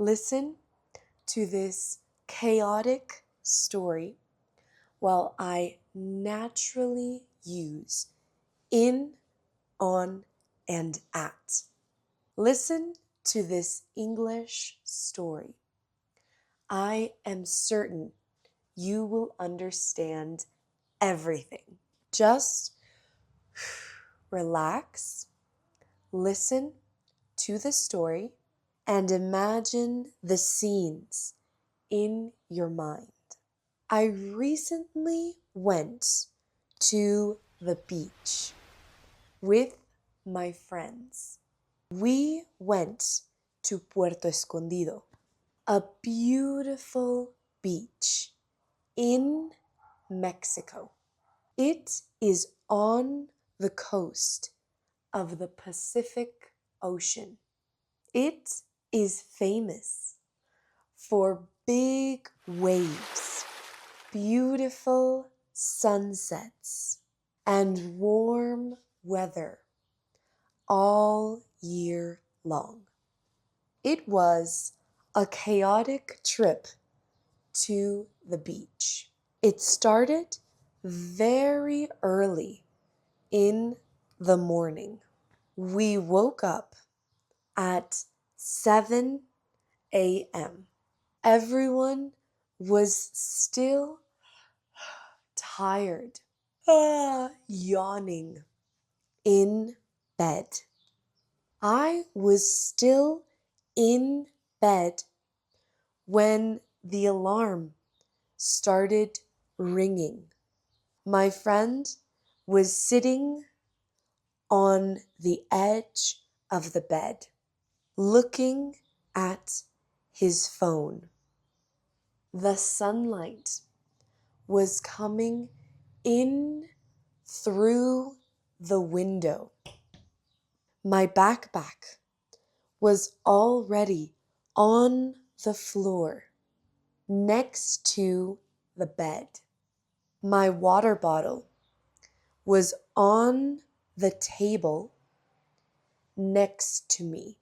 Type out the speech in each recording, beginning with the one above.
Listen to this chaotic story while I naturally use in, on, and at. Listen to this English story. I am certain you will understand everything. Just relax, listen to the story, and imagine the scenes in your mind. I recently went to the beach with my friends. We went to Puerto Escondido, a beautiful beach in Mexico. It is on the coast of the Pacific Ocean. It is famous for big waves, beautiful sunsets, and warm weather all year long. It was a chaotic trip to the beach. It started very early in the morning. We woke up at 7 a.m. Everyone was still tired, yawning in bed. I was still in bed when the alarm started ringing. My friend was sitting on the edge of the bed, looking at his phone. The sunlight was coming in through the window. My backpack was already on the floor next to the bed. My water bottle was on the table next to me.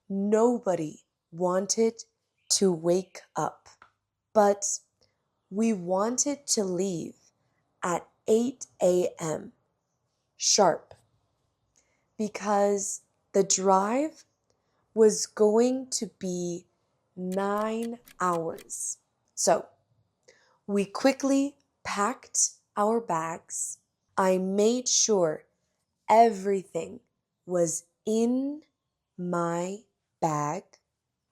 Nobody wanted to wake up, but we wanted to leave at 8 a.m. sharp because the drive was going to be 9 hours. So we quickly packed our bags. I made sure everything was in my bag.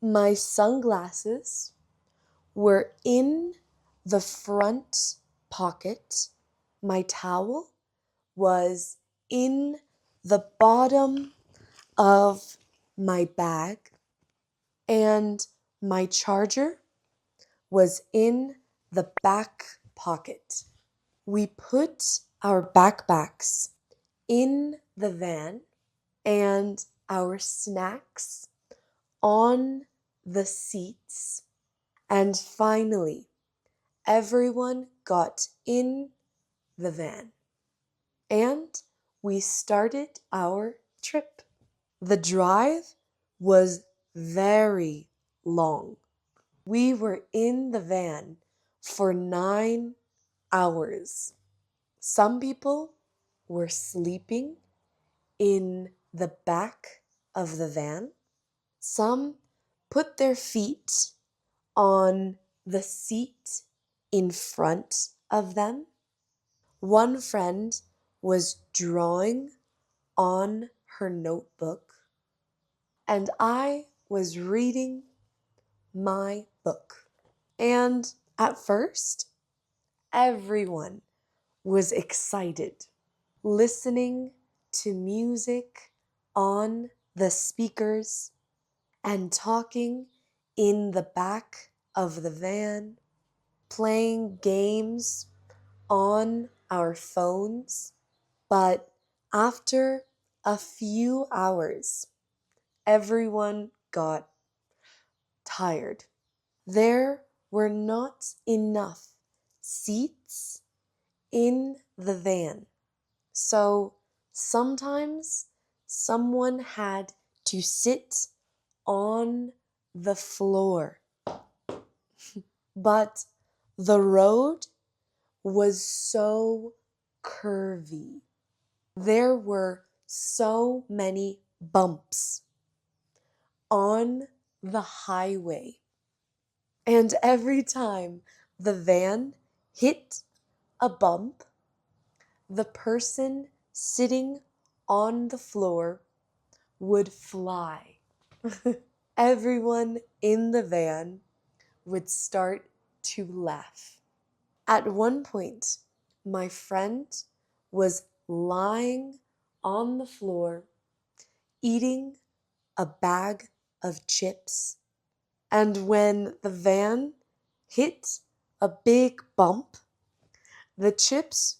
My sunglasses were in the front pocket. My towel was in the bottom of my bag, and my charger was in the back pocket. We put our backpacks in the van and our snacks on the seats. And finally, everyone got in the van and we started our trip. The drive was very long. We were in the van for 9 hours. Some people were sleeping in the back of the van. Some put their feet on the seat in front of them. One friend was drawing on her notebook, and I was reading my book. And at first, everyone was excited, listening to music on the speakers and talking in the back of the van, playing games on our phones. But after a few hours, everyone got tired. There were not enough seats in the van. So sometimes someone had to sit on the floor. But the road was so curvy. There were so many bumps on the highway. And every time the van hit a bump, the person sitting on the floor would fly. Everyone in the van would start to laugh. At one point, my friend was lying on the floor eating a bag of chips. And when the van hit a big bump, the chips,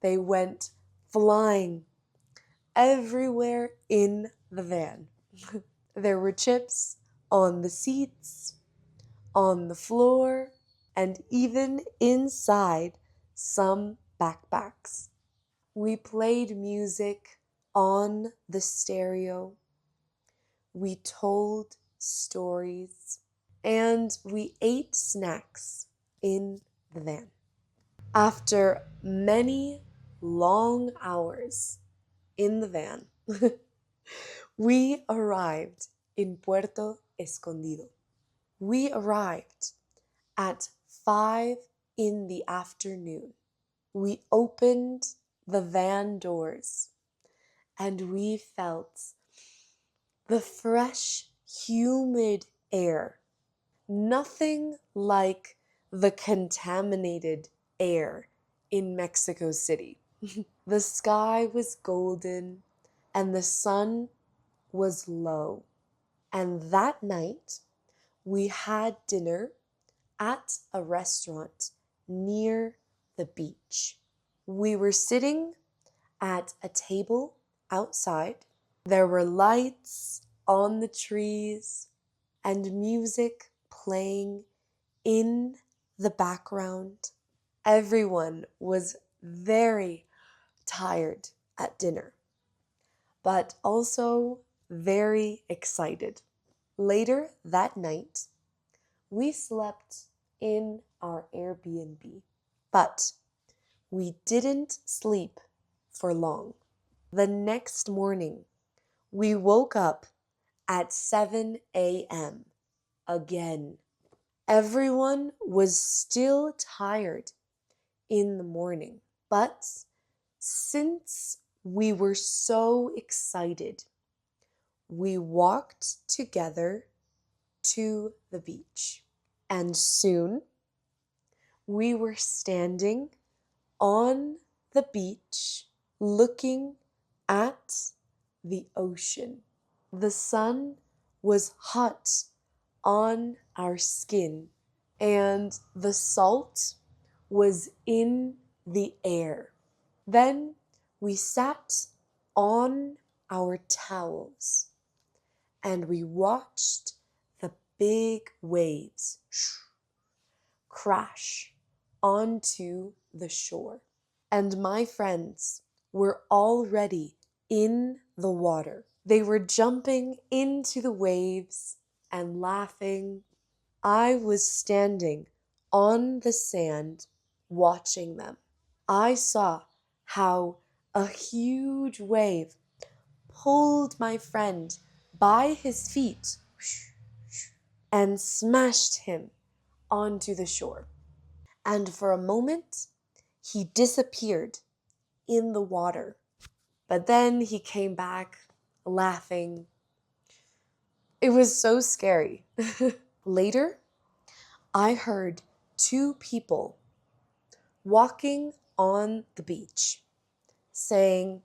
they went flying everywhere in the van. There were chips on the seats, on the floor, and even inside some backpacks. We played music on the stereo. We told stories, and we ate snacks in the van. After many long hours in the van, we arrived in Puerto Escondido. We arrived at 5 in the afternoon. We opened the van doors and we felt the fresh, humid air. Nothing like the contaminated air in Mexico City. The sky was golden and the sun was low. And that night, we had dinner at a restaurant near the beach. We were sitting at a table outside. There were lights on the trees and music playing in the background. Everyone was very tired at dinner, but also very excited. Later that night, we slept in our Airbnb, but we didn't sleep for long. The next morning, we woke up at 7 a.m. again. Everyone was still tired in the morning, but since we were so excited, we walked together to the beach. And soon we were standing on the beach looking at the ocean. The sun was hot on our skin and the salt was in the air. Then we sat on our towels and we watched the big waves crash onto the shore. And my friends were already in the water. They were jumping into the waves and laughing. I was standing on the sand watching them. I saw how a huge wave pulled my friend by his feet and smashed him onto the shore. And for a moment, he disappeared in the water. But then he came back laughing. It was so scary. Later, I heard two people walking on the beach saying,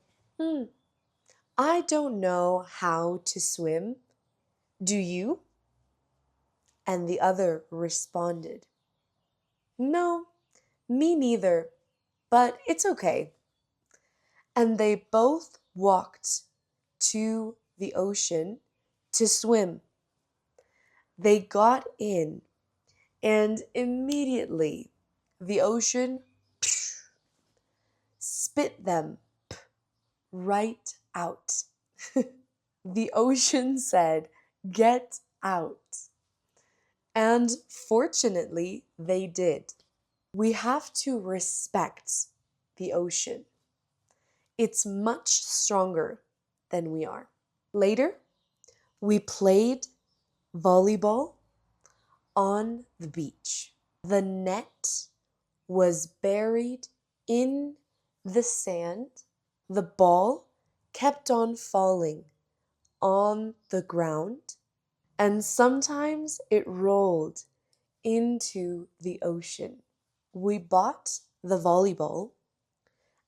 I don't know how to swim. Do you? And the other responded, No, me neither, but it's okay. And they both walked to the ocean to swim. They got in, and immediately the ocean spit them right out. The ocean said, Get out. And fortunately, they did. We have to respect the ocean. It's much stronger than we are. Later, we played volleyball on the beach. The net was buried in the sand. The ball kept on falling on the ground, and sometimes it rolled into the ocean. We bought the volleyball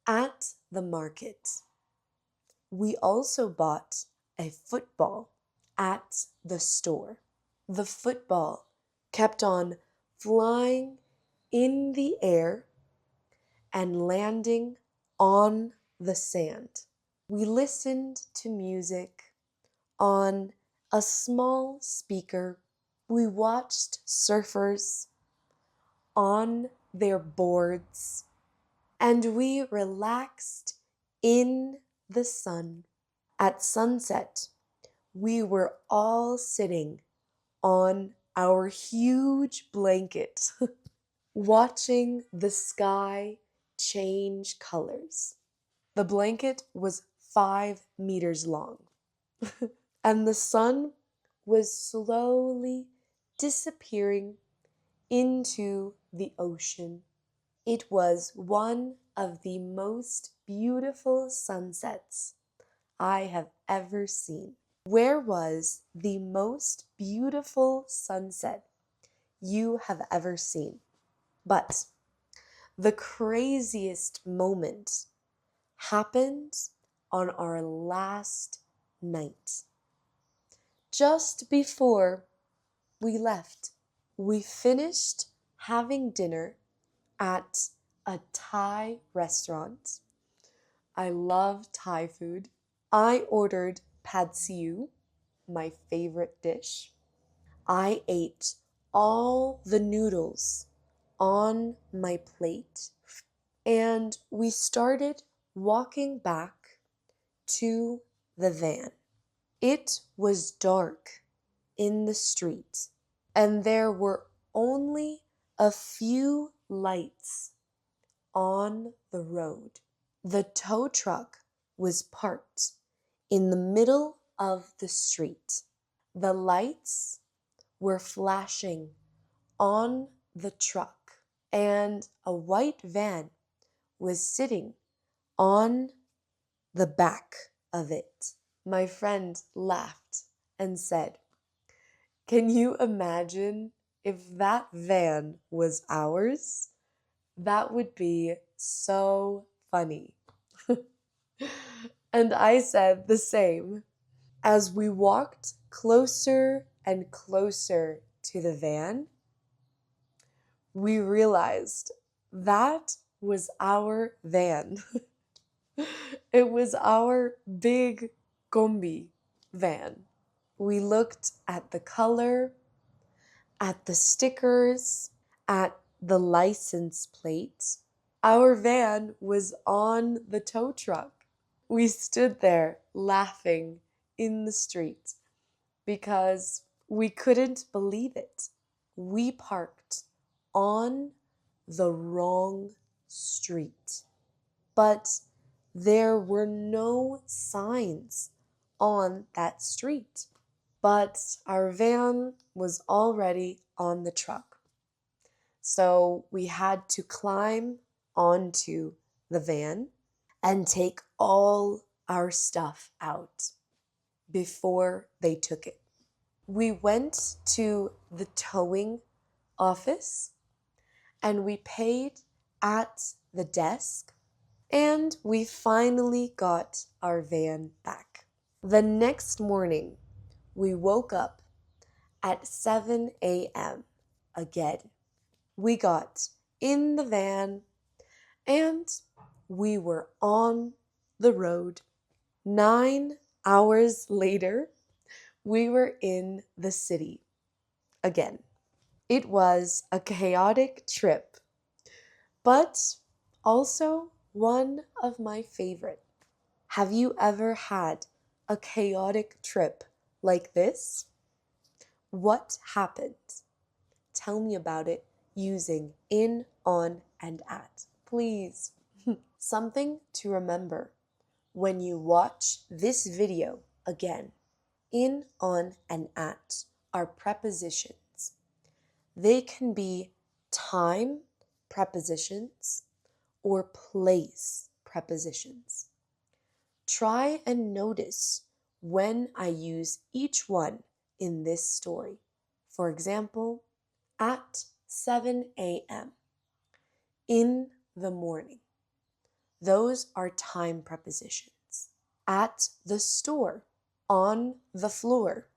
at the market. We also bought a football at the store. The football kept on flying in the air and landing on the sand. We listened to music on a small speaker. We watched surfers on their boards, and we relaxed in the sun. At sunset, we were all sitting on our huge blanket, watching the sky change colors. The blanket was 5 meters long, and the sun was slowly disappearing into the ocean. It was one of the most beautiful sunsets I have ever seen. Where was the most beautiful sunset you have ever seen? But the craziest moment happened on our last night. Just before we left, we finished having dinner at a Thai restaurant. I love Thai food. I ordered pad siu, my favorite dish. I ate all the noodles on my plate, and we started walking back to the van. It was dark in the street, and there were only a few lights on the road. The tow truck was parked in the middle of the street. The lights were flashing on the truck, and a white van was sitting on the back of it. My friend laughed and said, "Can you imagine if that van was ours? That would be so funny." And I said the same. As we walked closer and closer to the van, we realized that was our van. It was our big combi van. We looked at the color, at the stickers, at the license plate. Our van was on the tow truck. We stood there laughing in the street because we couldn't believe it. We parked on the wrong street, but there were no signs on that street. But our van was already on the truck. So we had to climb onto the van and take all our stuff out before they took it. We went to the towing office and we paid at the desk, and we finally got our van back. The next morning, we woke up at 7 a.m. again. We got in the van and we were on the road. 9 hours later, we were in the city again. It was a chaotic trip, but also one of my favorite. Have you ever had a chaotic trip like this? What happened? Tell me about it using in, on, and at, please. Something to remember when you watch this video again. In, on, and at are prepositions. They can be time prepositions or place prepositions. Try and notice when I use each one in this story. For example, at 7 a.m., in the morning. Those are time prepositions. At the store, on the floor.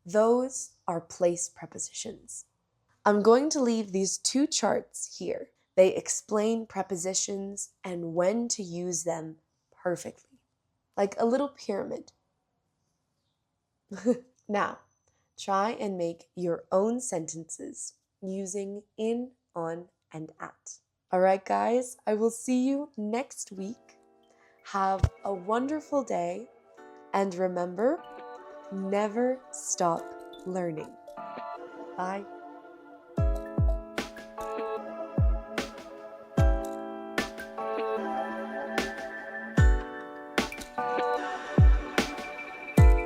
Those are place prepositions. I'm going to leave these two charts here. They explain prepositions and when to use them perfectly, like a little pyramid. Now, try and make your own sentences using in, on, and at. All right, guys, I will see you next week. Have a wonderful day, and remember, never stop learning. Bye.